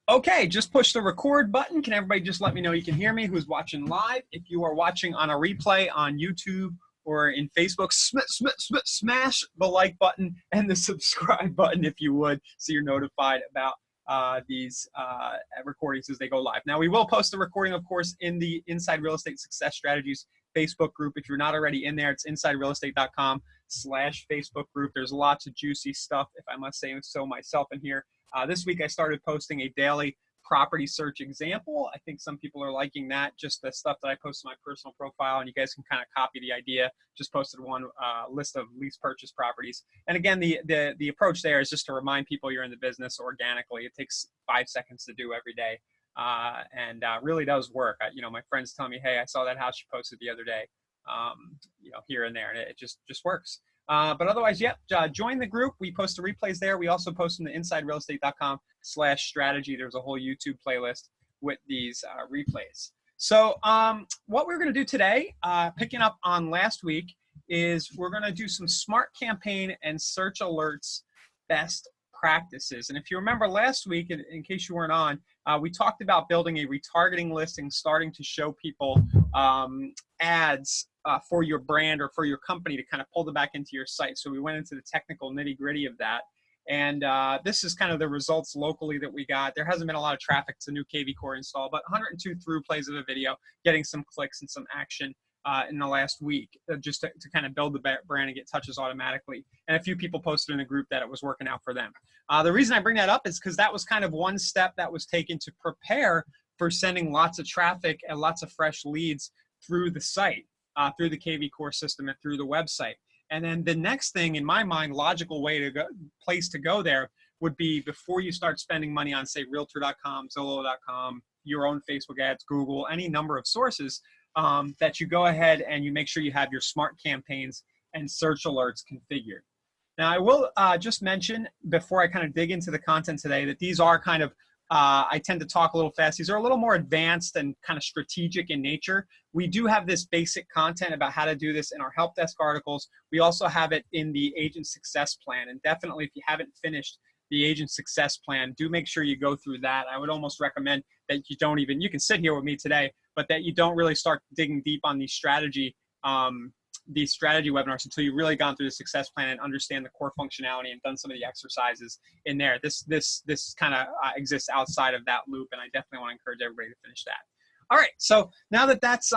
Okay, just push the record button. Can everybody just let me know you can hear me who's watching live? If you are watching on a replay on YouTube or in Facebook, smash the like button and the subscribe button if you would, so you're notified about these recordings as they go live. Now, we will post the recording, of course, in the Inside Real Estate Success Strategies Facebook group. If you're not already in there, it's insiderealestate.com/Facebook group. There's lots of juicy stuff, if I must say so myself, in here. This week I started posting a daily property search example. I think some people are liking that, just the stuff that I post in my personal profile, and you guys can kind of copy the idea. Just posted one list of lease purchase properties. And again, the approach there is just to remind people you're in the business organically. It takes 5 seconds to do every day, and really does work. My friends tell me, hey, I saw that house you posted the other day, here and there, and it just works. But otherwise, yep, join the group. We post the replays there. We also post them to insiderealestate.com/strategy. There's a whole YouTube playlist with these replays. So what we're going to do today, picking up on last week, is we're going to do some smart campaign and search alerts best practices. And if you remember last week, in case you weren't on, we talked about building a retargeting list and starting to show people ads for your brand or for your company to kind of pull them back into your site. So we went into the technical nitty-gritty of that. And this is kind of the results locally that we got. There hasn't been a lot of traffic to new KV Core install, but 102 through plays of a video, getting some clicks and some action in the last week, just to kind of build the brand and get touches automatically. And a few people posted in the group that it was working out for them. The reason I bring that up is because that was kind of one step that was taken to prepare for sending lots of traffic and lots of fresh leads through the site, through the KV Core system and through the website. And then the next thing, in my mind, logical place to go there would be before you start spending money on, say, Realtor.com, Zillow.com, your own Facebook ads, Google, any number of sources, that you go ahead and you make sure you have your smart campaigns and search alerts configured. Now, I will just mention before I kind of dig into the content today that these are kind of, I tend to talk a little fast. These are a little more advanced and kind of strategic in nature. We do have this basic content about how to do this in our help desk articles. We also have it in the agent success plan. And definitely, if you haven't finished the agent success plan, do make sure you go through that. I would almost recommend that you don't even, you can sit here with me today, but that you don't really start digging deep on these strategy webinars until you've really gone through the success plan and understand the core functionality and done some of the exercises in there. This kind of exists outside of that loop, and I definitely want to encourage everybody to finish that. All right, so now that that's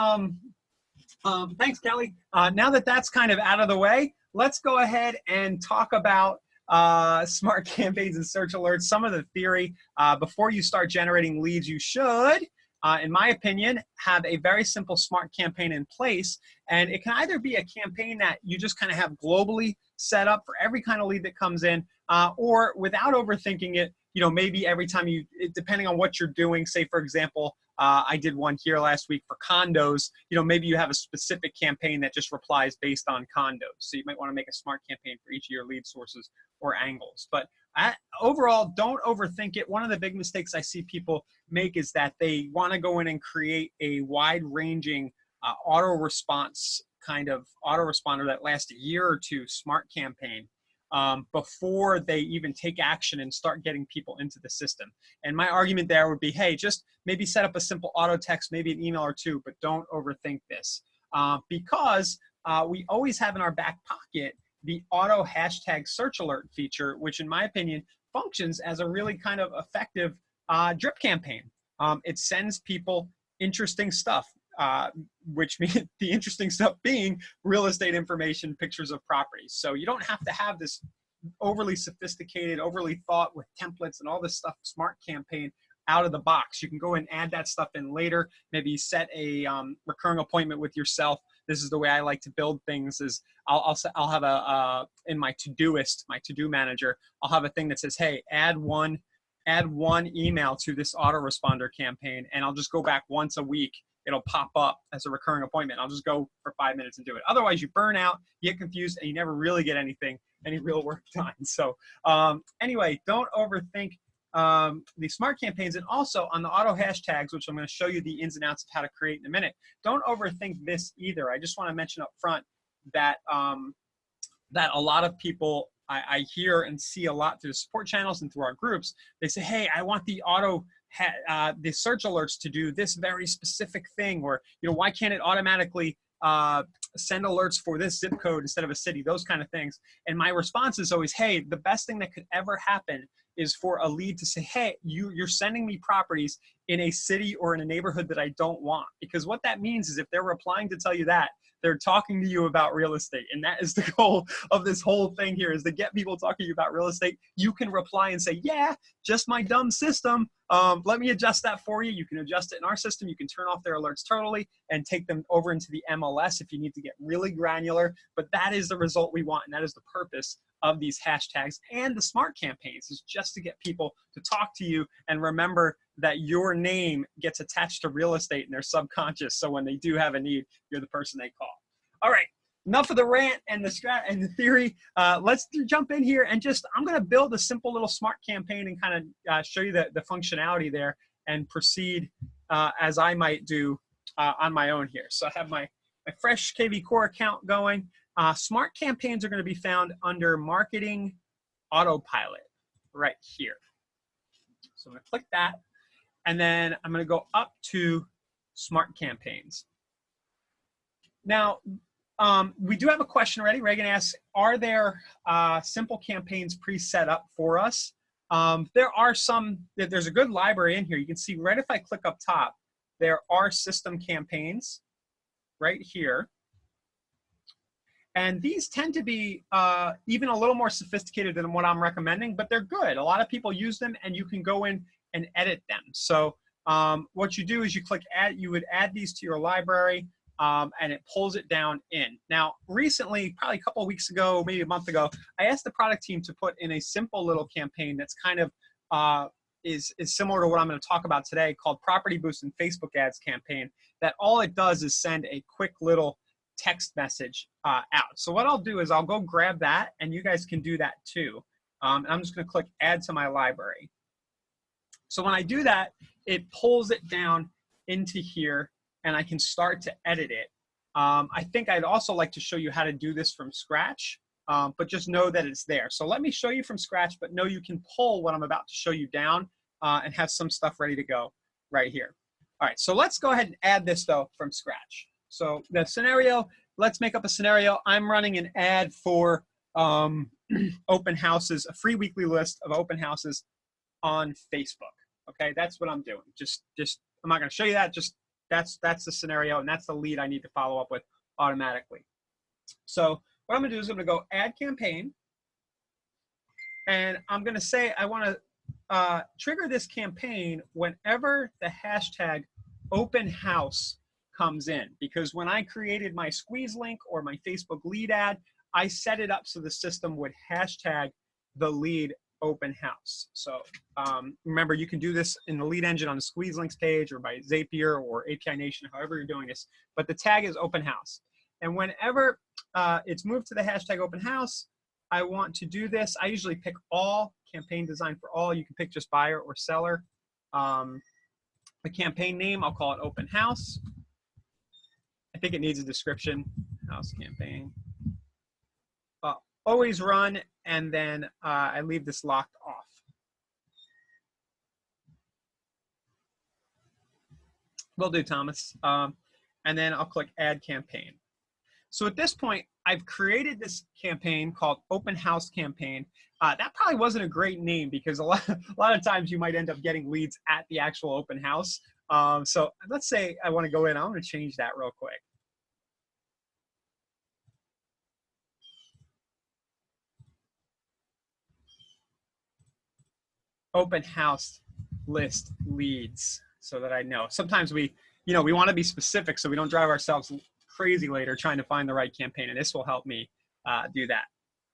thanks, Kelly. Now that that's kind of out of the way, let's go ahead and talk about smart campaigns and search alerts. Some of the theory before you start generating leads, you should, in my opinion, have a very simple smart campaign in place. And it can either be a campaign that you just kind of have globally set up for every kind of lead that comes in, or without overthinking it, maybe every time depending on what you're doing, say, for example, I did one here last week for condos, maybe you have a specific campaign that just replies based on condos. So you might want to make a smart campaign for each of your lead sources or angles. But overall, don't overthink it. One of the big mistakes I see people make is that they want to go in and create a wide-ranging auto responder that lasts a year or two smart campaign before they even take action and start getting people into the system. And my argument there would be, hey, just maybe set up a simple auto text, maybe an email or two, but don't overthink this. Because we always have in our back pocket the auto hashtag search alert feature, which in my opinion functions as a really kind of effective drip campaign. It sends people interesting stuff. Which means the interesting stuff being real estate information, pictures of properties. So you don't have to have this overly sophisticated, overly thought with templates and all this stuff, smart campaign out of the box. You can go and add that stuff in later. Maybe set a recurring appointment with yourself. This is the way I like to build things is I'll have in my Todoist, my to-do manager, I'll have a thing that says, hey, add one email to this autoresponder campaign, and I'll just go back once a week. It'll pop up as a recurring appointment. I'll just go for 5 minutes and do it. Otherwise, you burn out, you get confused, and you never really get any real work done. So anyway, don't overthink the smart campaigns. And also on the auto hashtags, which I'm going to show you the ins and outs of how to create in a minute, don't overthink this either. I just want to mention up front that, that a lot of people I hear and see a lot through the support channels and through our groups, they say, hey, I want the auto the search alerts to do this very specific thing, or why can't it automatically send alerts for this zip code instead of a city, those kind of things. And my response is always, hey, the best thing that could ever happen is for a lead to say, hey, you're sending me properties in a city or in a neighborhood that I don't want. Because what that means is if they're replying to tell you that, they're talking to you about real estate. And that is the goal of this whole thing here, is to get people talking to you about real estate. You can reply and say, yeah, just my dumb system. Let me adjust that for you. You can adjust it in our system. You can turn off their alerts totally and take them over into the MLS if you need to get really granular. But that is the result we want, and that is the purpose of these hashtags and the smart campaigns, is just to get people to talk to you and remember that your name gets attached to real estate in their subconscious. So when they do have a need, you're the person they call. All right, enough of the rant and the theory. Let's jump in here and I'm going to build a simple little smart campaign and kind of show you the functionality there and proceed as I might do on my own here. So I have my fresh KV Core account going. Smart campaigns are going to be found under Marketing Autopilot right here. So I'm going to click that, and then I'm going to go up to Smart Campaigns. Now, we do have a question ready. Reagan asks, are there simple campaigns pre-set up for us? There are some. There's a good library in here. You can see right if I click up top, there are system campaigns right here. And these tend to be even a little more sophisticated than what I'm recommending, but they're good. A lot of people use them, and you can go in and edit them. So what you do is you click add, you would add these to your library, and it pulls it down in. Now, recently, probably a couple of weeks ago, maybe a month ago, I asked the product team to put in a simple little campaign that's kind of is similar to what I'm going to talk about today, called Property Boost and Facebook Ads campaign, that all it does is send a quick little text message out. So what I'll do is I'll go grab that, and you guys can do that too. And I'm just going to click add to my library. So when I do that, it pulls it down into here, and I can start to edit it. I think I'd also like to show you how to do this from scratch, but just know that it's there. So let me show you from scratch, but know you can pull what I'm about to show you down and have some stuff ready to go right here. All right, so let's go ahead and add this though from scratch. So the scenario, let's make up a scenario. I'm running an ad for open houses, a free weekly list of open houses on Facebook. Okay, that's what I'm doing. Just I'm not going to show you that. Just that's the scenario, and that's the lead I need to follow up with automatically. So what I'm going to do is I'm going to go add campaign, and I'm going to say I want to trigger this campaign whenever the hashtag open house comes in, because when I created my squeeze link or my Facebook lead ad, I set it up so the system would hashtag the lead open house. So remember, you can do this in the lead engine on the squeeze links page or by Zapier or API Nation, however you're doing this, but the tag is open house. And whenever it's moved to the hashtag open house, I want to do this. I usually pick all, campaign design for all. You can pick just buyer or seller. The campaign name, I'll call it open house. I think it needs a description, house campaign. Always run, and then I leave this locked off. Will do, Thomas. And then I'll click add campaign. So at this point, I've created this campaign called Open House Campaign. That probably wasn't a great name, because a lot of times you might end up getting leads at the actual open house. So let's say I want to go in. I'm going to change that real quick. Open house list leads, so that I know. Sometimes we want to be specific so we don't drive ourselves crazy later trying to find the right campaign, and this will help me do that.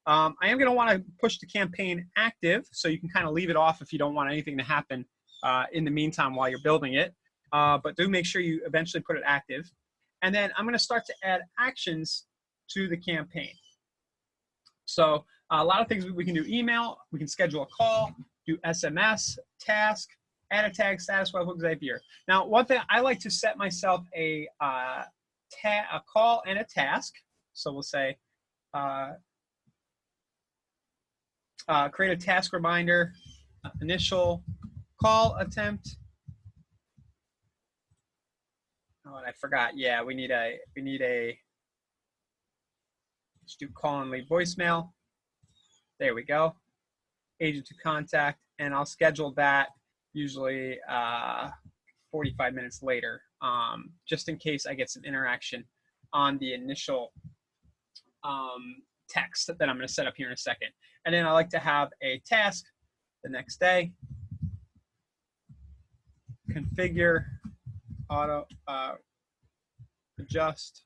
I am going to want to push the campaign active, so you can kind of leave it off if you don't want anything to happen in the meantime while you're building it. But do make sure you eventually put it active. And then I'm going to start to add actions to the campaign. So a lot of things we can do: email, we can schedule a call, do SMS, task, add a tag, satisfy Hook Xaviar. Now, one thing I like to set myself a call and a task. So we'll say create a task reminder, initial call attempt, Oh, and I forgot. Yeah, we need a let's do call and leave voicemail. There we go. Agent to contact, and I'll schedule that usually 45 minutes later, just in case I get some interaction on the initial text that I'm going to set up here in a second. And then I like to have a task the next day. Configure auto adjust,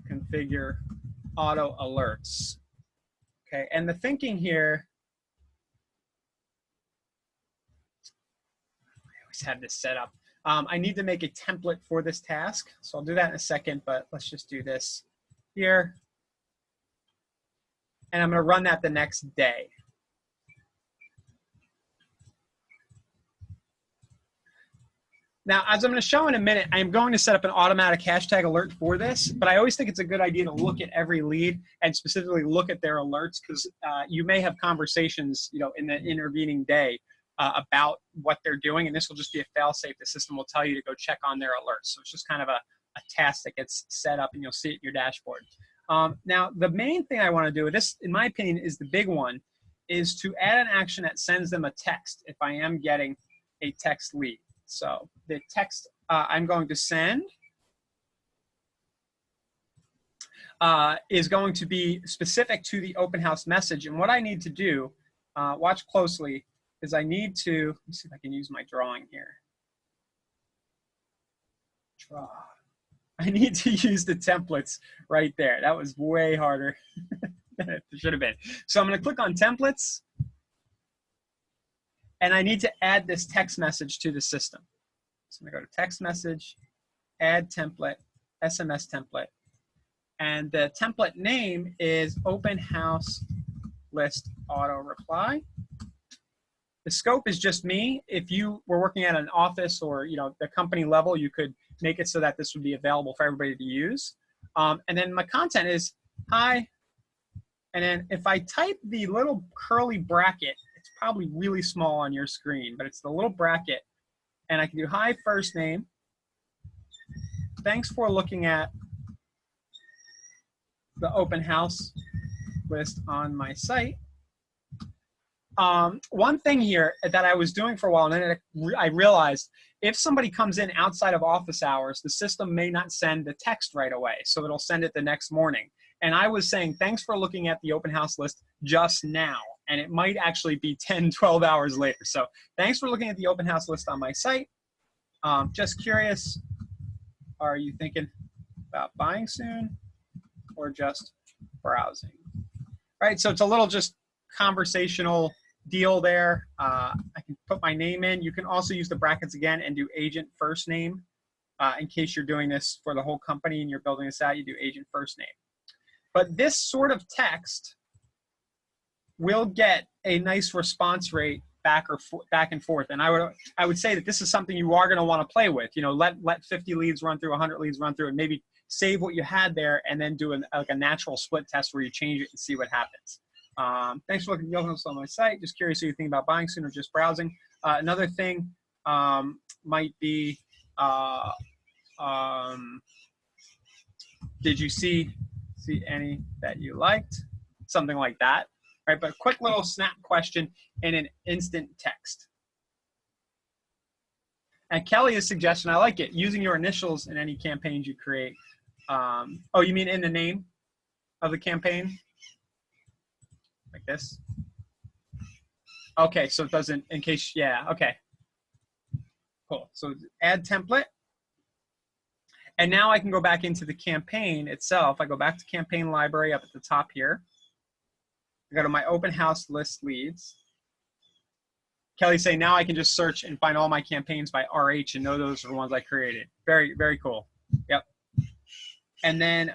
configure auto alerts. Okay, and the thinking here, I always have this set up. I need to make a template for this task, so I'll do that in a second, but let's just do this here. And I'm going to run that the next day. Now, as I'm going to show in a minute, I'm going to set up an automatic hashtag alert for this, but I always think it's a good idea to look at every lead and specifically look at their alerts, because you may have conversations, in the intervening day about what they're doing, and this will just be a fail-safe. The system will tell you to go check on their alerts. So it's just kind of a task that gets set up, and you'll see it in your dashboard. Now, the main thing I want to do, this, in my opinion, is the big one, is to add an action that sends them a text if I am getting a text lead. So the text I'm going to send is going to be specific to the open house message. And what I need to do, watch closely, is I need to, let me see if I can use my drawing here. Draw. I need to use the templates right there. That was way harder than it should have been. So I'm going to click on templates. And I need to add this text message to the system. So I'm going to go to text message, add template, SMS template. And the template name is open house list auto reply. The scope is just me. If you were working at an office or the company level, you could make it so that this would be available for everybody to use. And then my content is hi. And then if I type the little curly bracket, it's probably really small on your screen, but it's the little bracket. And I can do hi first name. Thanks for looking at the open house list on my site. One thing here that I was doing for a while, and then I realized if somebody comes in outside of office hours, the system may not send the text right away. So it'll send it the next morning. And I was saying, thanks for looking at the open house list just now. And it might actually be 10, 12 hours later. So thanks for looking at the open house list on my site. Just curious, are you thinking about buying soon or just browsing? Right, so it's a little just conversational deal there. I can put my name in. You can also use the brackets again and do agent first name. In case you're doing this for the whole company and you're building this out, you do agent first name. But this sort of text will get a nice response rate back and forth. And I would say that this is something you are going to want to play with. Let 50 leads run through, 100 leads run through, and maybe save what you had there and then do like a natural split test where you change it and see what happens. Thanks for looking at the open house on my site. Just curious, are you thinking about buying soon or just browsing? Another thing might be, did you see any that you liked? Something like that, right? But a quick little snap question in an instant text. And Kelly's suggestion, I like it, using your initials in any campaigns you create. Oh, you mean in the name of the campaign? Like this? Okay, so it doesn't, in case, yeah, okay. Cool, so add template. And now I can go back into the campaign itself. I go back to campaign library up at the top here. I go to my open house list leads. Kelly's saying now I can just search and find all my campaigns by RH and know those are the ones I created. Very, very cool. Yep. And then,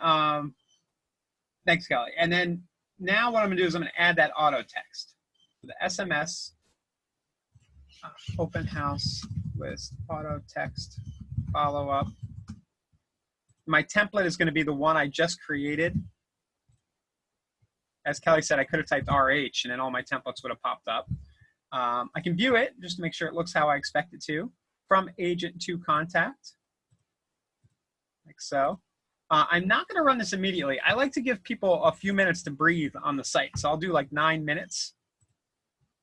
thanks, Kelly. And then now what I'm gonna do is I'm gonna add that auto text. So the SMS, open house list, auto text, follow up. My template is gonna be the one I just created. As Kelly said, I could have typed RH and then all my templates would have popped up. I can view it just to make sure it looks how I expect it to. From agent to contact. think so. I'm not going to run this immediately. I like to give people a few minutes to breathe on the site. So I'll do like 9 minutes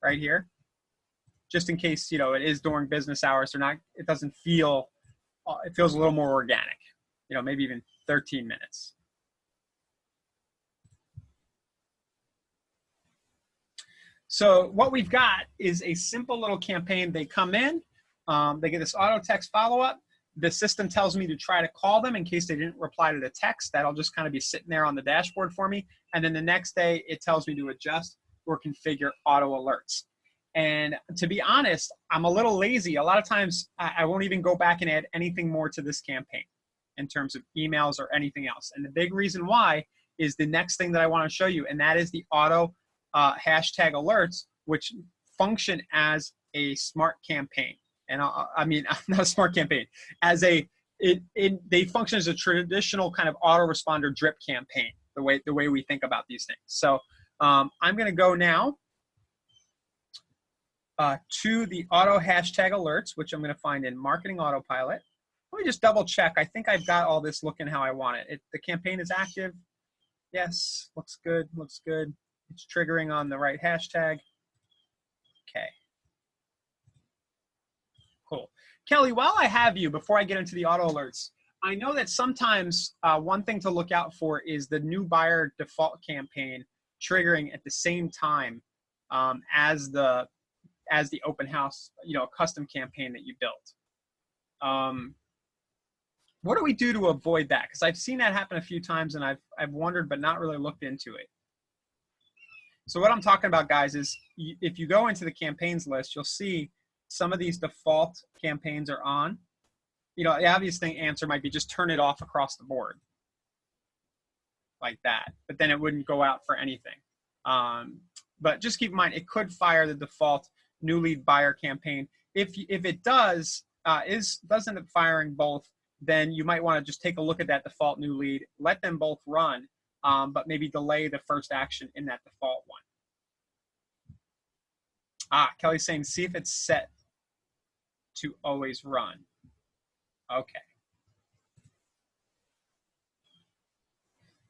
right here, just in case, you know, it is during business hours or not. It doesn't feel, it feels a little more organic, you know, maybe even 13 minutes. So what we've got is a simple little campaign. They come in, they get this auto text follow-up. The system tells me to try to call them in case they didn't reply to the text. That'll just kind of be sitting there on the dashboard for me. And then the next day, it tells me to adjust or configure auto alerts. And to be honest, I'm a little lazy. A lot of times, I won't even go back and add anything more to this campaign in terms of emails or anything else. And the big reason why is the next thing that I want to show you, and that is the auto hashtag alerts, which function as a smart campaign. And I mean, not a smart campaign, as they function as a traditional kind of autoresponder drip campaign, the way we think about these things. So I'm going to go now to the auto hashtag alerts, which I'm going to find in Marketing Autopilot. Let me just double check. I think I've got all this looking how I want it. The campaign is active. Yes, looks good, looks good. It's triggering on the right hashtag. Okay. Cool. Kelly, while I have you, before I get into the auto alerts, I know that sometimes one thing to look out for is the new buyer default campaign triggering at the same time as the open house, you know, custom campaign that you built. What do we do to avoid that? Because I've seen that happen a few times, and I've wondered, but not really looked into it. So what I'm talking about, guys, is if you go into the campaigns list, you'll see some of these default campaigns are on. You know, the obvious thing answer might be just turn it off across the board like that, but then it wouldn't go out for anything. But just keep in mind, it could fire the default new lead buyer campaign. If it does end up firing both, then you might want to just take a look at that default new lead, let them both run, but maybe delay the first action in that default one. Kelly's saying, see if it's set to always run. Okay.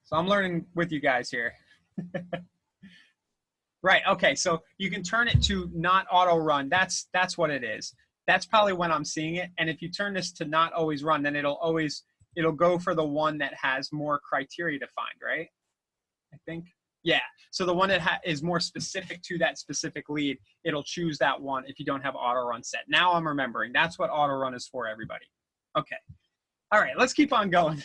So I'm learning with you guys here. Right, okay, so you can turn it to not auto run. That's what it is. That's probably when I'm seeing it. And if you turn this to not always run, then it'll go for the one that has more criteria defined, right? I think. Yeah, so the one that is more specific to that specific lead, it'll choose that one if you don't have auto run set. Now I'm remembering. That's what auto run is for, everybody. Okay. All right, let's keep on going.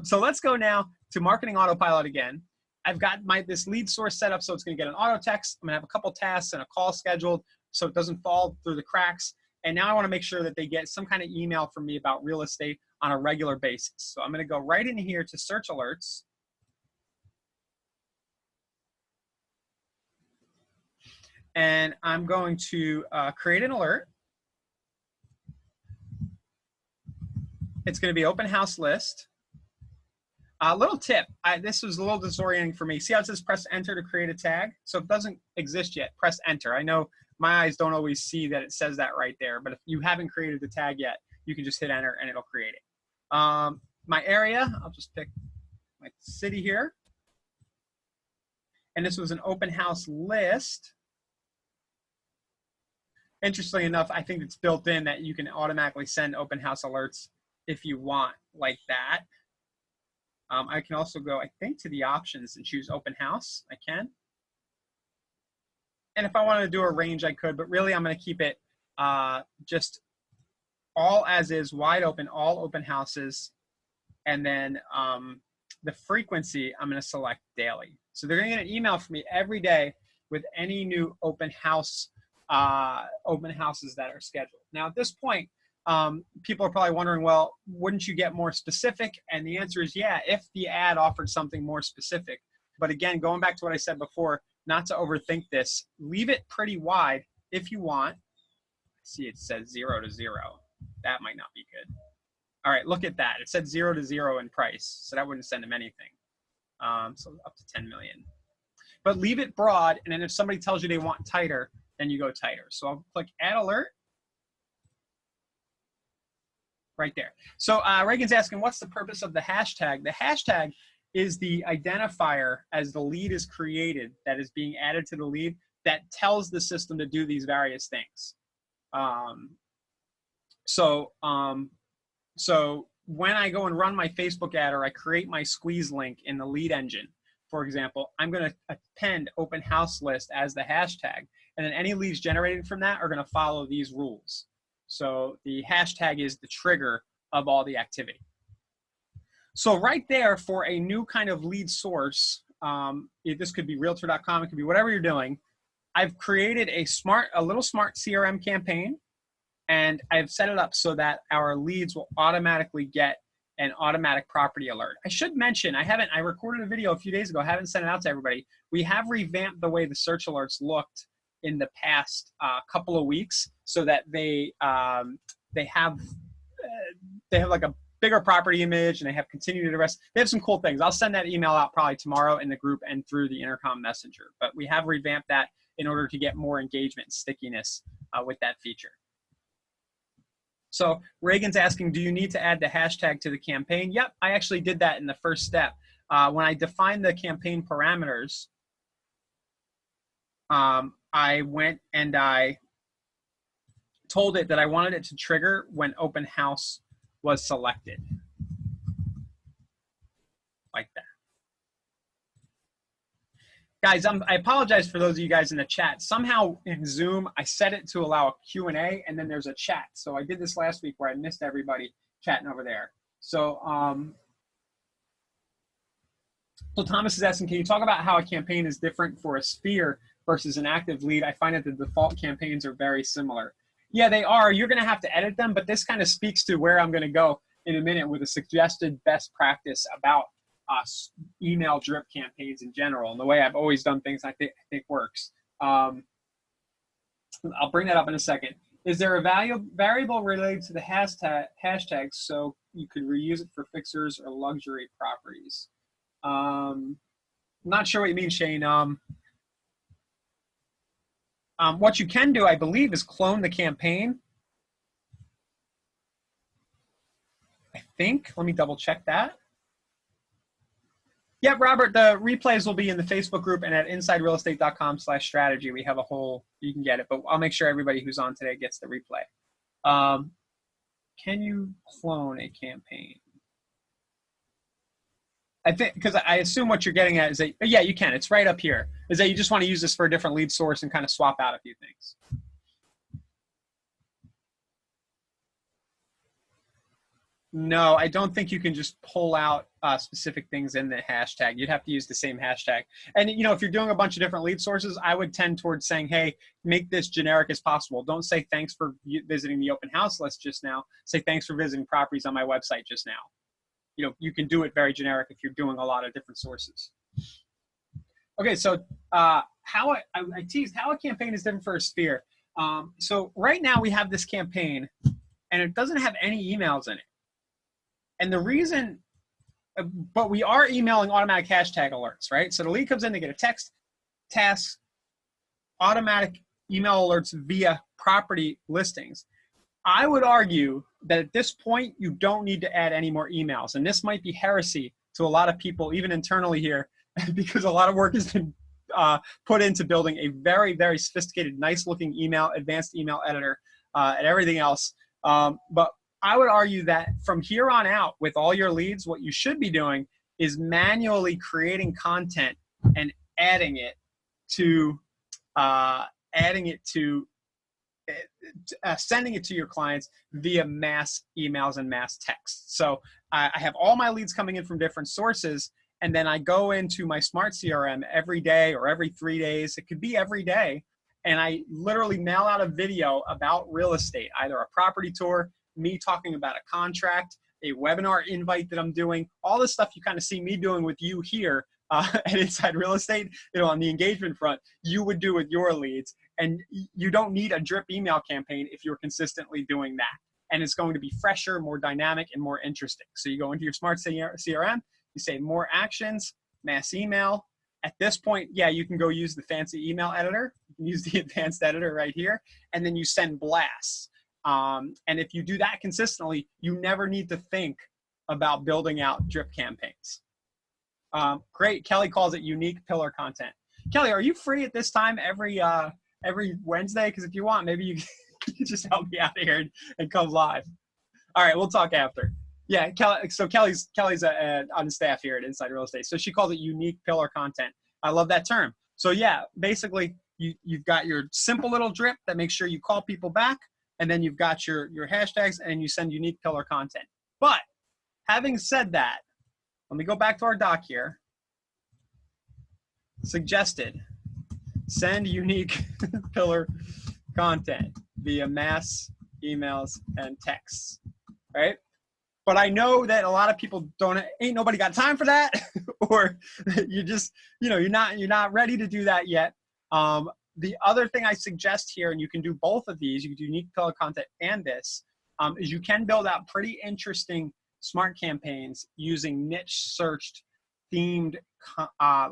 So let's go now to Marketing Autopilot again. I've got this lead source set up so it's going to get an auto text. I'm going to have a couple tasks and a call scheduled so it doesn't fall through the cracks. And now I want to make sure that they get some kind of email from me about real estate on a regular basis. So I'm going to go right in here to search alerts. And I'm going to create an alert. It's going to be open house list. Little tip, this was a little disorienting for me. See how it says press enter to create a tag? So if it doesn't exist yet, press enter. I know my eyes don't always see that it says that right there, but if you haven't created the tag yet, you can just hit enter and it'll create it. My area, I'll just pick my city here. And this was an open house list. Interestingly enough, I think it's built in that you can automatically send open house alerts if you want like that. I can also go, I think, to the options and choose open house. I can. And if I wanted to do a range, I could, but really I'm going to keep it just all as is, wide open, all open houses. And then the frequency, I'm going to select daily. So they're going to get an email from me every day with any new open houses that are scheduled. Now at this point, people are probably wondering, well, wouldn't you get more specific? And the answer is yeah, if the ad offered something more specific. But again, going back to what I said before, not to overthink this, leave it pretty wide if you want. See, it says 0 to 0. That might not be good. All right, look at that. It said 0 to 0 in price, so that wouldn't send them anything. So up to 10 million. But leave it broad, and then if somebody tells you they want tighter, then you go tighter. So I'll click Add Alert. right there. So Reagan's asking, what's the purpose of the hashtag? The hashtag is the identifier as the lead is created that is being added to the lead that tells the system to do these various things. So when I go and run my Facebook ad or I create my squeeze link in the lead engine, for example, I'm going to append open house list as the hashtag. And then any leads generated from that are going to follow these rules. So the hashtag is the trigger of all the activity. So right there for a new kind of lead source, this could be realtor.com, it could be whatever you're doing. I've created a little smart CRM campaign, and I've set it up so that our leads will automatically get an automatic property alert. I should mention, I recorded a video a few days ago, I haven't sent it out to everybody. We have revamped the way the search alerts looked in the past couple of weeks so that they have like a bigger property image, and they have continued address. They have some cool things. I'll send that email out probably tomorrow in the group and through the Intercom Messenger. But we have revamped that in order to get more engagement and stickiness with that feature. So Reagan's asking, do you need to add the hashtag to the campaign? Yep, I actually did that in the first step. When I defined the campaign parameters, I went and I told it that I wanted it to trigger when open house was selected, like that. Guys, I apologize for those of you guys in the chat. Somehow in Zoom, I set it to allow a Q&A, and then there's a chat. So I did this last week where I missed everybody chatting over there. So, so Thomas is asking, can you talk about how a campaign is different for a sphere versus an active lead? I find that the default campaigns are very similar. Yeah, they are. You're going to have to edit them, but this kind of speaks to where I'm going to go in a minute with a suggested best practice about email drip campaigns in general, and the way I've always done things I think works. I'll bring that up in a second. Is there a variable related to the hashtag so you could reuse it for fixers or luxury properties? Not sure what you mean, Shane. What you can do, I believe, is clone the campaign. I think. Let me double check that. Yeah, Robert, the replays will be in the Facebook group and at insiderealestate.com/strategy. We have a whole, you can get it, but I'll make sure everybody who's on today gets the replay. Can you clone a campaign? I think, because I assume what you're getting at is that, yeah, you can. It's right up here. Is that you just want to use this for a different lead source and kind of swap out a few things. No, I don't think you can just pull out specific things in the hashtag. You'd have to use the same hashtag. And, you know, if you're doing a bunch of different lead sources, I would tend towards saying, hey, make this generic as possible. Don't say thanks for visiting the open house list just now. Say thanks for visiting properties on my website just now. You know, you can do it very generic if you're doing a lot of different sources. Okay, so I teased how a campaign is different for a sphere. So right now we have this campaign, and it doesn't have any emails in it. And the reason, but we are emailing automatic hashtag alerts, right? So the lead comes in, they get a text, task, automatic email alerts via property listings. I would argue that at this point, you don't need to add any more emails. And this might be heresy to a lot of people, even internally here, because a lot of work has been put into building a very, very sophisticated, nice looking email, advanced email editor and everything else. But I would argue that from here on out, with all your leads, what you should be doing is manually creating content and adding it to sending it to your clients via mass emails and mass texts. So I have all my leads coming in from different sources, and then I go into my smart CRM every day or every 3 days. It could be every day. And I literally mail out a video about real estate, either a property tour, me talking about a contract, a webinar invite that I'm doing, all this stuff you kind of see me doing with you here at Inside Real Estate, you know, on the engagement front, you would do with your leads. And you don't need a drip email campaign if you're consistently doing that. And it's going to be fresher, more dynamic, and more interesting. So you go into your smart CRM, you say more actions, mass email. At this point, yeah, you can go use the fancy email editor. You can use the advanced editor right here, and then you send blasts. And if you do that consistently, you never need to think about building out drip campaigns. Great. Kelly calls it unique pillar content. Kelly, are you free at this time every Wednesday? Because if you want, maybe you can just help me out here and come live. All right, we'll talk after. Yeah, Kelly. So Kelly's on staff here at Inside Real Estate. So she calls it unique pillar content. I love that term. So yeah, basically you've got your simple little drip that makes sure you call people back, and then you've got your hashtags, and you send unique pillar content. But having said that, let me go back to our doc here. Suggested, send unique pillar content via mass emails and texts, right? But I know that a lot of people ain't nobody got time for that, or you just, you're not ready to do that yet. The other thing I suggest here, and you can do both of these, you can do unique pillar content and this, is you can build out pretty interesting smart campaigns using niche searched themed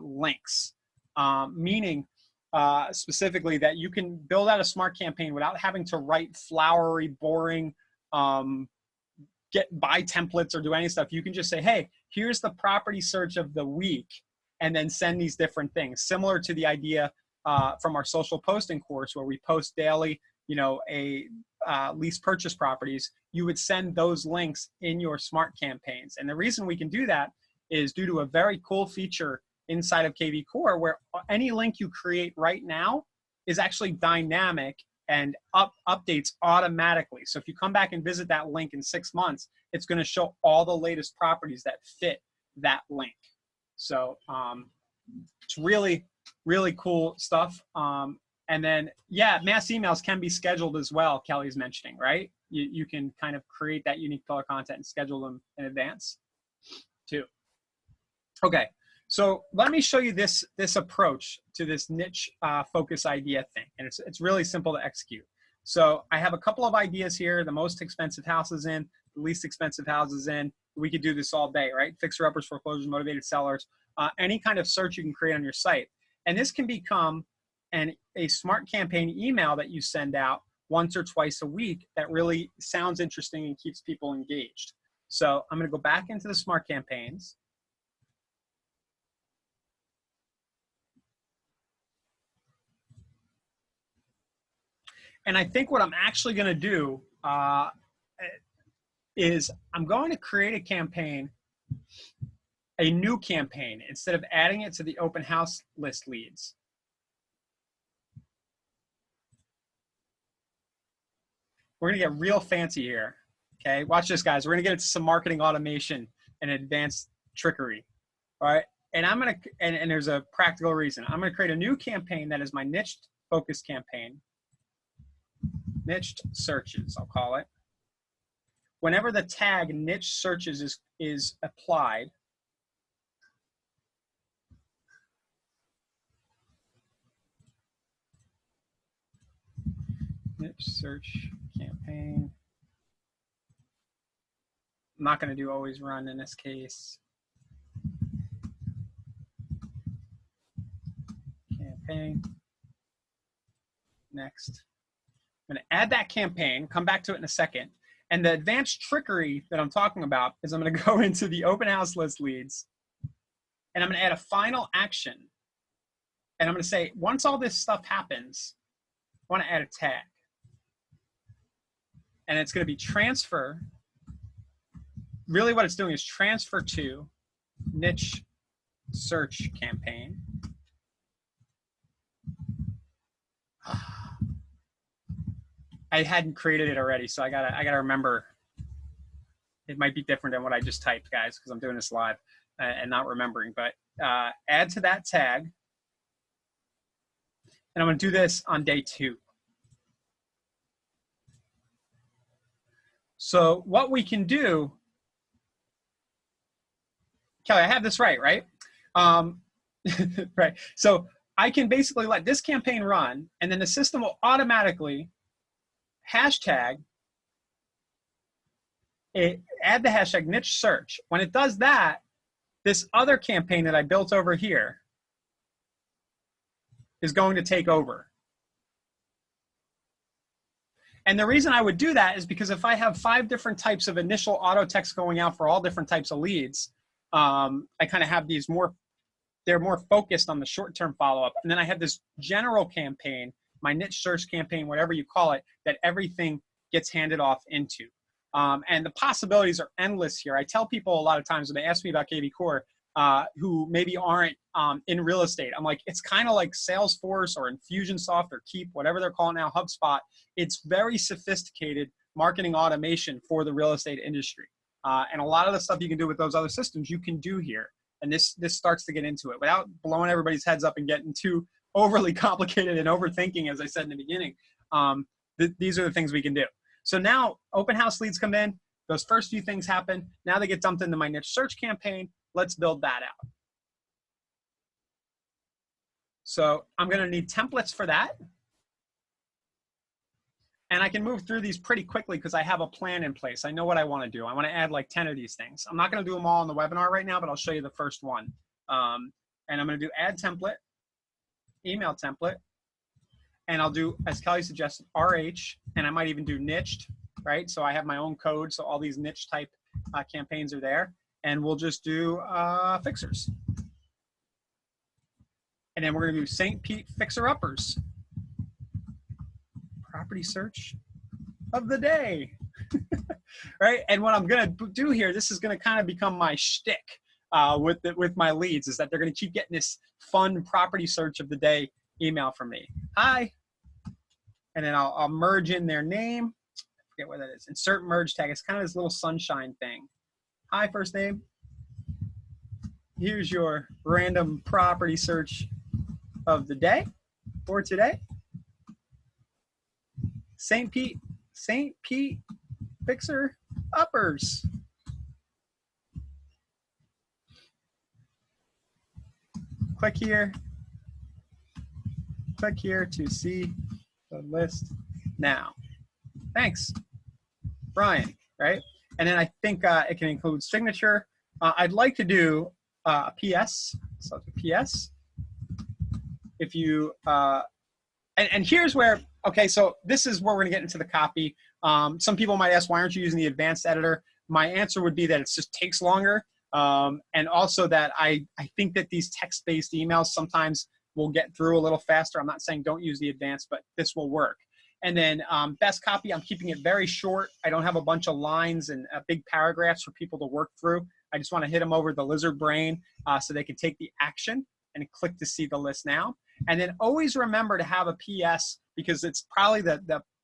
links, meaning specifically that you can build out a smart campaign without having to write flowery, boring, buy templates or do any stuff. You can just say, hey, here's the property search of the week, and then send these different things. Similar to the idea from our social posting course where we post daily, lease purchase properties, you would send those links in your smart campaigns. And the reason we can do that is due to a very cool feature inside of KV Core where any link you create right now is actually dynamic and updates automatically. So if you come back and visit that link in 6 months, it's going to show all the latest properties that fit that link. So it's really, really cool stuff. And then, yeah, mass emails can be scheduled as well, Kelly's mentioning, right? You can kind of create that unique pillar content and schedule them in advance too. Okay, so let me show you this approach to this niche focus idea thing. And it's really simple to execute. So I have a couple of ideas here, the most expensive houses in, the least expensive houses in. We could do this all day, right? Fixer-uppers, foreclosures, motivated sellers, any kind of search you can create on your site. And this can become a smart campaign email that you send out once or twice a week that really sounds interesting and keeps people engaged. So I'm going to go back into the smart campaigns. And I think what I'm actually going to do is I'm going to create a campaign, a new campaign, instead of adding it to the open house list leads. We're going to get real fancy here. Okay, watch this, guys. We're going to get into some marketing automation and advanced trickery. All right, and I'm going to, and there's a practical reason. I'm going to create a new campaign that is my niche focus campaign. Niched searches, I'll call it. Whenever the tag niche searches is applied, niche search campaign. I'm not going to do always run in this case. Campaign. Next. I'm going to add that campaign, come back to it in a second. And the advanced trickery that I'm talking about is I'm going to go into the open house list leads, and I'm going to add a final action. And I'm going to say, once all this stuff happens, I want to add a tag. And it's going to be transfer. Really what it's doing is transfer to niche search campaign. I hadn't created it already, so I gotta remember. It might be different than what I just typed, guys, because I'm doing this live and not remembering. But add to that tag, and I'm gonna do this on day 2. So what we can do, Kelly, I have this right? Right. So I can basically let this campaign run, and then the system will automatically hashtag it, add the hashtag niche search. When it does that, this other campaign that I built over here is going to take over. And the reason I would do that is because if I have 5 different types of initial auto text going out for all different types of leads, I kind of have these they're more focused on the short-term follow-up. And then I have this general campaign, my niche search campaign, whatever you call it, that everything gets handed off into. And the possibilities are endless here. I tell people a lot of times when they ask me about KV Core, who maybe aren't in real estate, I'm like, it's kind of like Salesforce or Infusionsoft or Keep, whatever they're calling now, HubSpot. It's very sophisticated marketing automation for the real estate industry. And a lot of the stuff you can do with those other systems, you can do here. And this starts to get into it without blowing everybody's heads up and getting too overly complicated and overthinking, as I said in the beginning. These are the things we can do. So now open house leads come in. Those first few things happen. Now they get dumped into my niche search campaign. Let's build that out. So I'm going to need templates for that. And I can move through these pretty quickly because I have a plan in place. I know what I want to do. I want to add like 10 of these things. I'm not going to do them all in the webinar right now, but I'll show you the first one. And I'm going to do add template, email template, and I'll do, as Kelly suggested, RH, and I might even do niched, right? So I have my own code, so all these niche type campaigns are there. And we'll just do fixers. And then we're going to do St. Pete fixer-uppers. Property search of the day, right? And what I'm going to do here, this is going to kind of become my shtick with my leads, is that they're going to keep getting this fun property search of the day email from me. Hi. And then I'll merge in their name. I forget what that is. Insert merge tag. It's kind of this little sunshine thing. Hi, first name. Here's your random property search of the day for today. St. Pete fixer uppers. Click here to see the list now. Thanks, Brian, right? And then I think it can include signature. I'd like to do a PS, so a PS. If you, and here's where, okay, so this is where we're gonna get into the copy. Some people might ask, why aren't you using the advanced editor? My answer would be that it just takes longer. And also that I think that these text-based emails sometimes will get through a little faster. I'm not saying don't use the advanced, but this will work. And then best copy, I'm keeping it very short. I don't have a bunch of lines and big paragraphs for people to work through. I just want to hit them over the lizard brain so they can take the action and click to see the list now. And then always remember to have a PS, because it's probably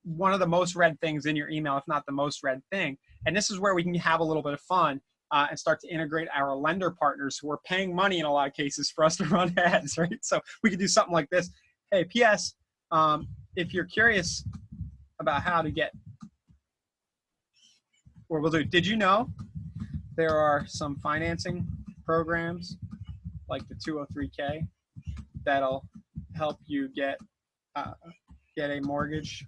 one of the most read things in your email, if not the most read thing. And this is where we can have a little bit of fun and start to integrate our lender partners who are paying money in a lot of cases for us to run ads, right? So we could do something like this. Hey, PS, if you're curious about how to get, or we'll do, did you know there are some financing programs like the 203K that'll help you get a mortgage?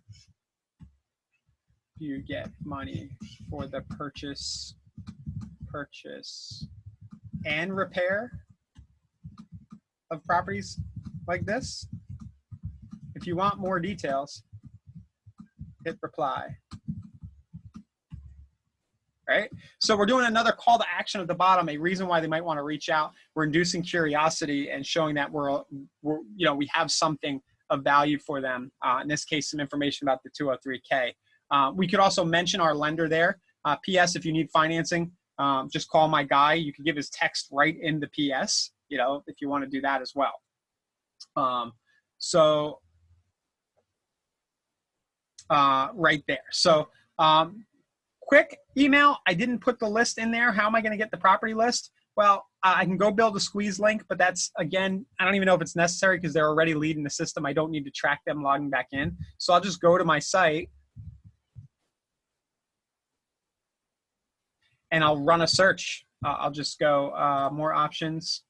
You get money for the purchase and repair of properties like this. If you want more details, hit reply. Right? So we're doing another call to action at the bottom, a reason why they might want to reach out. We're inducing curiosity and showing that we have something of value for them. In this case, some information about the 203K. We could also mention our lender there. PS, if you need financing, just call my guy. You can give his text right in the PS, if you want to do that as well. Right there. So quick email. I didn't put the list in there. How am I going to get the property list? Well, I can go build a squeeze link, but that's, again, I don't even know if it's necessary because they're already leading the system. I don't need to track them logging back in. So I'll just go to my site and I'll run a search. I'll just go more options.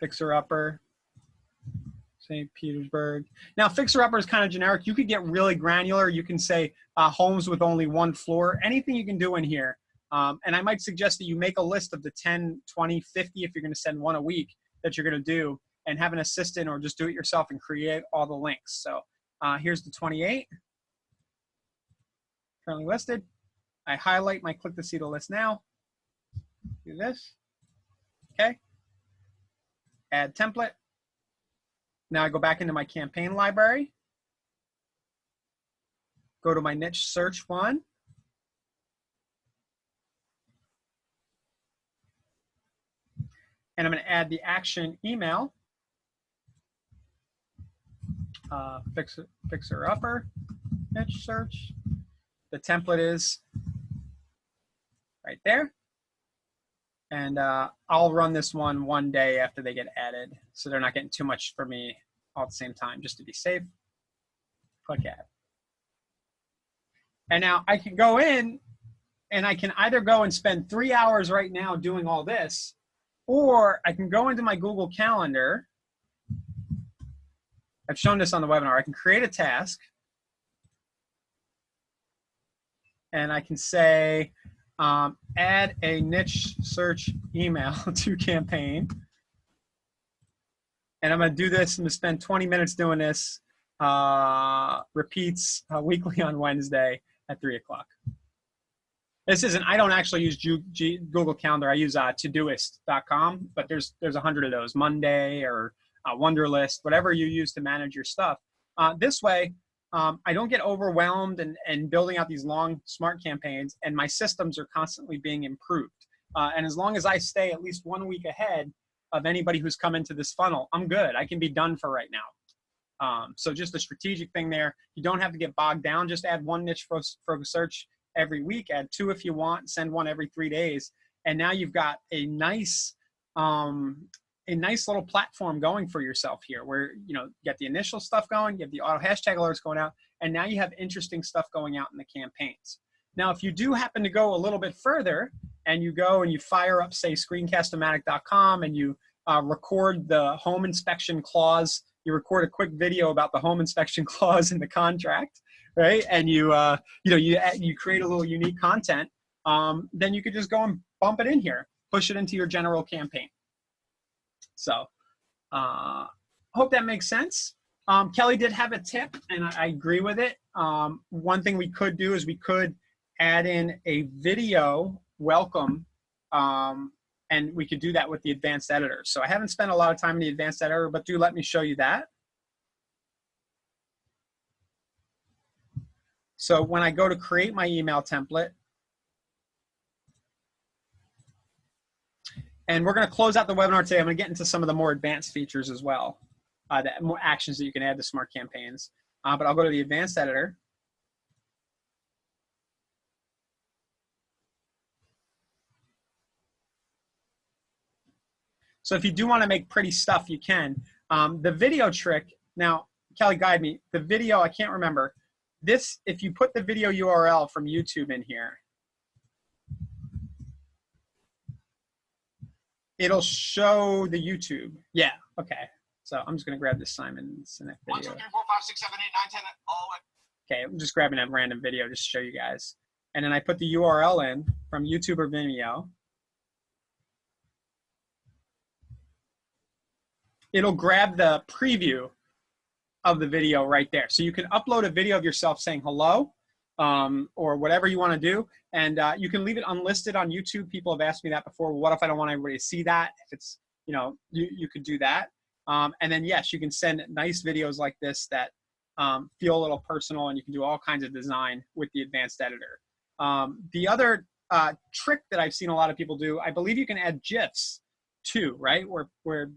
Fixer upper. St. Petersburg. Now, fixer-upper is kind of generic. You could get really granular. You can say homes with only one floor, anything you can do in here. And I might suggest that you make a list of the 10, 20, 50, if you're going to send one a week, that you're going to do. and have an assistant or just do it yourself and create all the links. So here's the 28 currently listed. I highlight my click to see the list now. Do this. Okay. Add template. Now I go back into my campaign library. Go to my niche search one. And I'm going to add the action email. Fixer upper, niche search. The template is right there. And I'll run this one day after they get added, so they're not getting too much for me all at the same time, just to be safe. Click add. And now I can go in and I can either go and spend 3 hours right now doing all this, or I can go into my Google Calendar. I've shown this on the webinar. I can create a task. And I can say, add a niche search email to campaign. And I'm going to do this. I'm going to spend 20 minutes doing this. Repeats weekly on Wednesday at 3 o'clock. This isn't, I don't actually use Google Calendar. I use Todoist.com, but there's 100 of those. Monday or Wunderlist, whatever you use to manage your stuff. This way, I don't get overwhelmed and building out these long, smart campaigns, and my systems are constantly being improved. And as long as I stay at least 1 week ahead of anybody who's come into this funnel, I'm good. I can be done for right now. So just a strategic thing there. You don't have to get bogged down. Just add one niche for search every week. Add 2 if you want. Send one every 3 days. And now you've got a nice little platform going for yourself here, where you get the initial stuff going, you have the auto hashtag alerts going out, and now you have interesting stuff going out in the campaigns. Now, if you do happen to go a little bit further and you go and you fire up, say, screencast-o-matic.com and you record the home inspection clause, you record a quick video about the home inspection clause in the contract, right? And you create a little unique content, then you could just go and bump it in here, push it into your general campaign. So hope that makes sense. Kelly did have a tip, and I agree with it. One thing we could do is we could add in a video welcome, and we could do that with the advanced editor. So I haven't spent a lot of time in the advanced editor, but do let me show you that. So when I go to create my email template, and we're going to close out the webinar today. I'm going to get into some of the more advanced features as well, more actions that you can add to smart campaigns. But I'll go to the advanced editor. So if you do want to make pretty stuff, you can. The video trick, now, Kelly, guide me. The video, I can't remember. This, if you put the video URL from YouTube in here, it'll show the YouTube. Yeah, okay. So I'm just going to grab this Simon Sinek video. 1, 2, 3, 4, 5, 6, 7, 8, 9, 10, all the way. Okay, I'm just grabbing a random video just to show you guys. And then I put the URL in from YouTube or Vimeo. It'll grab the preview of the video right there. So you can upload a video of yourself saying hello, or whatever you want to do. And you can leave it unlisted on YouTube. People have asked me that before. What if I don't want everybody to see that? If it's, you could do that. And then, yes, you can send nice videos like this that feel a little personal, and you can do all kinds of design with the advanced editor. The other trick that I've seen a lot of people do, I believe you can add GIFs too, right? Where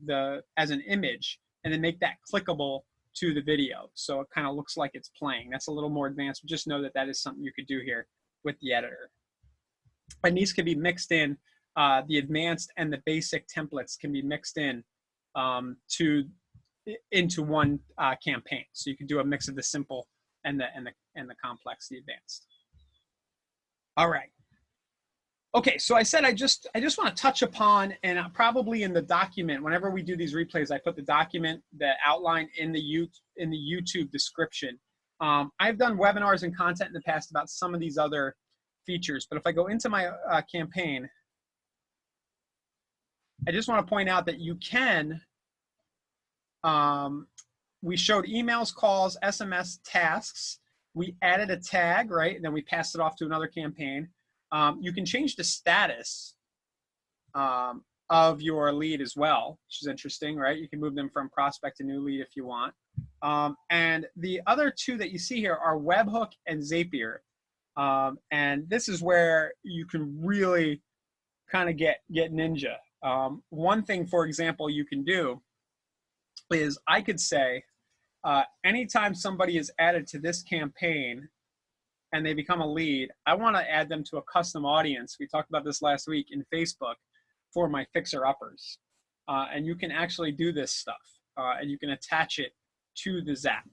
as an image, and then make that clickable to the video. So it kind of looks like it's playing. That's a little more advanced, but just know that that is something you could do here with the editor. And these can be mixed in, the advanced and the basic templates can be mixed in into one campaign. So you can do a mix of the simple and the complex, the advanced. All right. Okay, so I said I just want to touch upon, and probably in the document, whenever we do these replays, I put the document, the outline in the YouTube description. I've done webinars and content in the past about some of these other features, but if I go into my campaign, I just want to point out that you can we showed emails, calls, SMS, tasks. We added a tag, right? And then we passed it off to another campaign. You can change the status of your lead as well, which is interesting, right? You can move them from prospect to new lead if you want. And the other two that you see here are Webhook and Zapier. And this is where you can really kind of get ninja. One thing, for example, you can do is I could say, anytime somebody is added to this campaign and they become a lead, I want to add them to a custom audience. We talked about this last week in Facebook for my fixer-uppers. And you can actually do this stuff, and you can attach it to the Zap.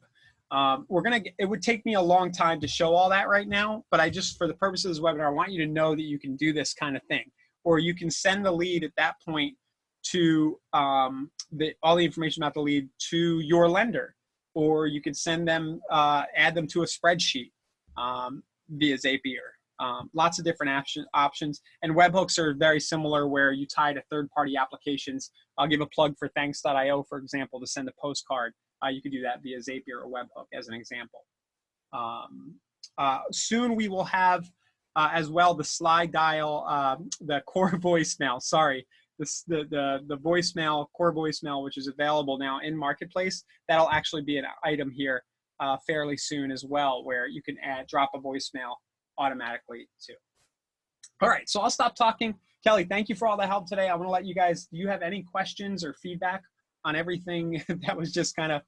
It would take me a long time to show all that right now, but I just, for the purpose of this webinar, I want you to know that you can do this kind of thing. Or you can send the lead at that point to all the information about the lead to your lender. Or you could send them, add them to a spreadsheet via Zapier. Lots of different options. And webhooks are very similar, where you tie to third-party applications. I'll give a plug for thanks.io, for example, to send a postcard. You could do that via Zapier or webhook as an example. Soon we will have as well the slide dial, the core voicemail, sorry. The voicemail, core voicemail, which is available now in Marketplace. That'll actually be an item here fairly soon as well, where you can drop a voicemail automatically too. All right, so I'll stop talking. Kelly, thank you for all the help today. I want to let you guys, do you have any questions or feedback on everything that was just kind of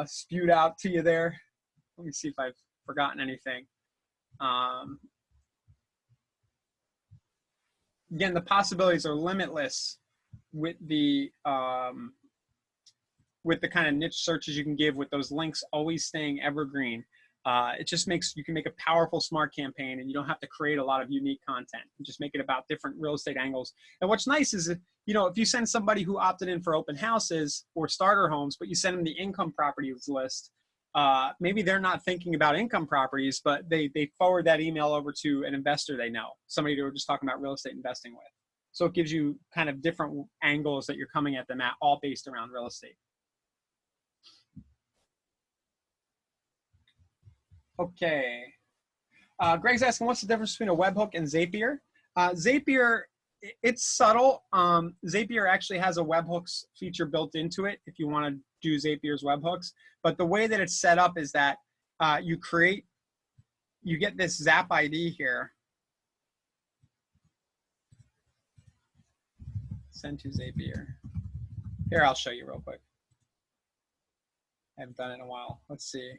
spewed out to you there? Let me see if I've forgotten anything. Again, the possibilities are limitless with the kind of niche searches you can give, with those links always staying evergreen. It just makes, you can make a powerful smart campaign, and you don't have to create a lot of unique content. You just make it about different real estate angles. And what's nice is, you know, if you send somebody who opted in for open houses or starter homes, but you send them the income properties list, maybe they're not thinking about income properties, but they forward that email over to an investor they know, somebody they were just talking about real estate investing with. So it gives you kind of different angles that you're coming at them at, all based around real estate. Okay. Greg's asking, what's the difference between a webhook and Zapier? Zapier, it's subtle. Zapier actually has a webhooks feature built into it if you want to do Zapier's webhooks. But the way that it's set up is that you get this Zap ID here. Send to Zapier. Here, I'll show you real quick. I haven't done it in a while. Let's see.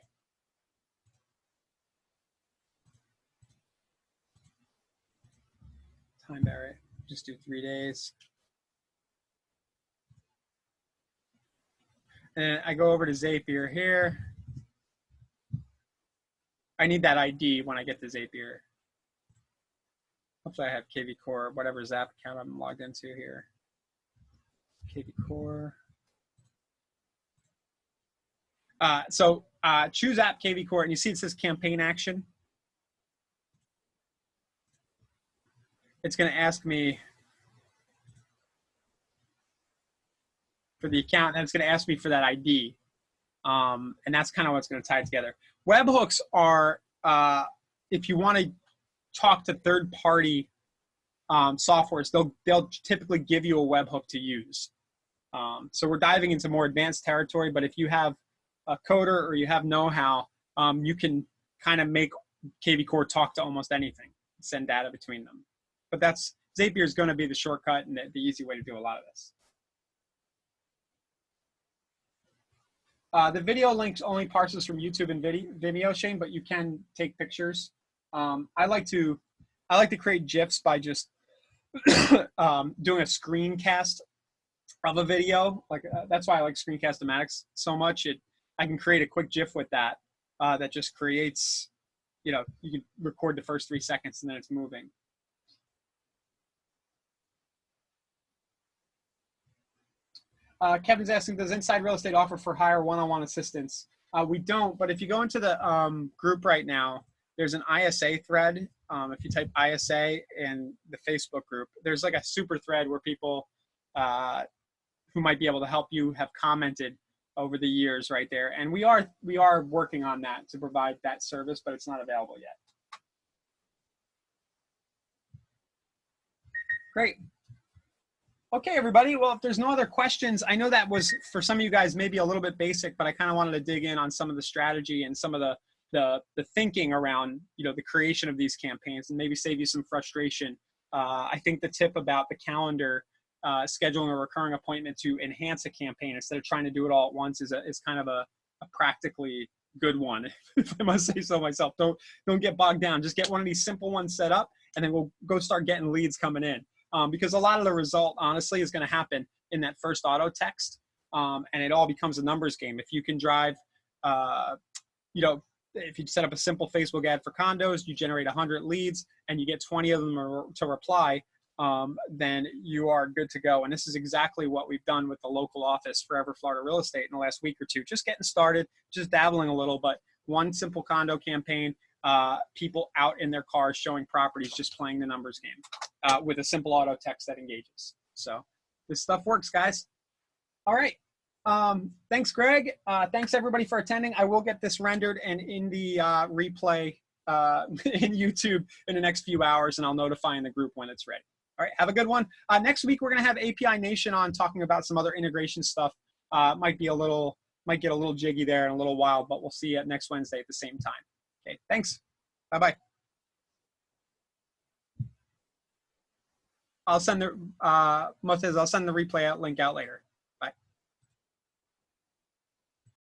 Time barrier, just do 3 days. And I go over to Zapier here. I need that ID when I get to Zapier. Hopefully I have KV Core, whatever Zap account I'm logged into here. KV Core. Choose app KV Core, and you see it says campaign action. It's going to ask me for the account, and it's going to ask me for that ID. And that's kind of what's going to tie it together. Webhooks are, if you want to talk to third-party softwares, they'll typically give you a webhook to use. So we're diving into more advanced territory, but if you have a coder or you have know-how, you can kind of make KV Core talk to almost anything, send data between them. But Zapier is going to be the shortcut and the easy way to do a lot of this. The video links only parses from YouTube and video, Shane, but you can take pictures. I like to create GIFs by just doing a screencast of a video. That's why I like Screencast-O-Matics so much. I can create a quick GIF with that that just creates, you can record the first 3 seconds and then it's moving. Kevin's asking, does Inside Real Estate offer for hire one-on-one assistance? We don't, but if you go into the group right now, there's an ISA thread. If you type ISA in the Facebook group, there's like a super thread where people who might be able to help you have commented over the years right there. And we are working on that to provide that service, but it's not available yet. Great. Okay, everybody. Well, if there's no other questions, I know that was for some of you guys maybe a little bit basic, but I kind of wanted to dig in on some of the strategy and some of the thinking around, you know, the creation of these campaigns and maybe save you some frustration. I think the tip about the calendar, scheduling a recurring appointment to enhance a campaign instead of trying to do it all at once is kind of a practically good one, if I must say so myself. Don't get bogged down. Just get one of these simple ones set up, and then we'll go start getting leads coming in. Because a lot of the result, honestly, is going to happen in that first auto text, and it all becomes a numbers game. If you can drive, you know, if you set up a simple Facebook ad for condos, you generate 100 leads, and you get 20 of them to reply, then you are good to go. And this is exactly what we've done with the local office, Forever Florida Real Estate, in the last week or two. Just getting started, just dabbling a little, but one simple condo campaign, people out in their cars showing properties, just playing the numbers game. With a simple auto text that engages. So this stuff works, guys. All right. Thanks, Greg. Thanks, everybody, for attending. I will get this rendered and in the replay in YouTube in the next few hours, and I'll notify in the group when it's ready. All right. Have a good one. Next week, we're going to have API Nation on talking about some other integration stuff. Might get a little jiggy there and a little wild, but we'll see you next Wednesday at the same time. Okay. Thanks. Bye-bye. I'll send the I'll send the replay link out later.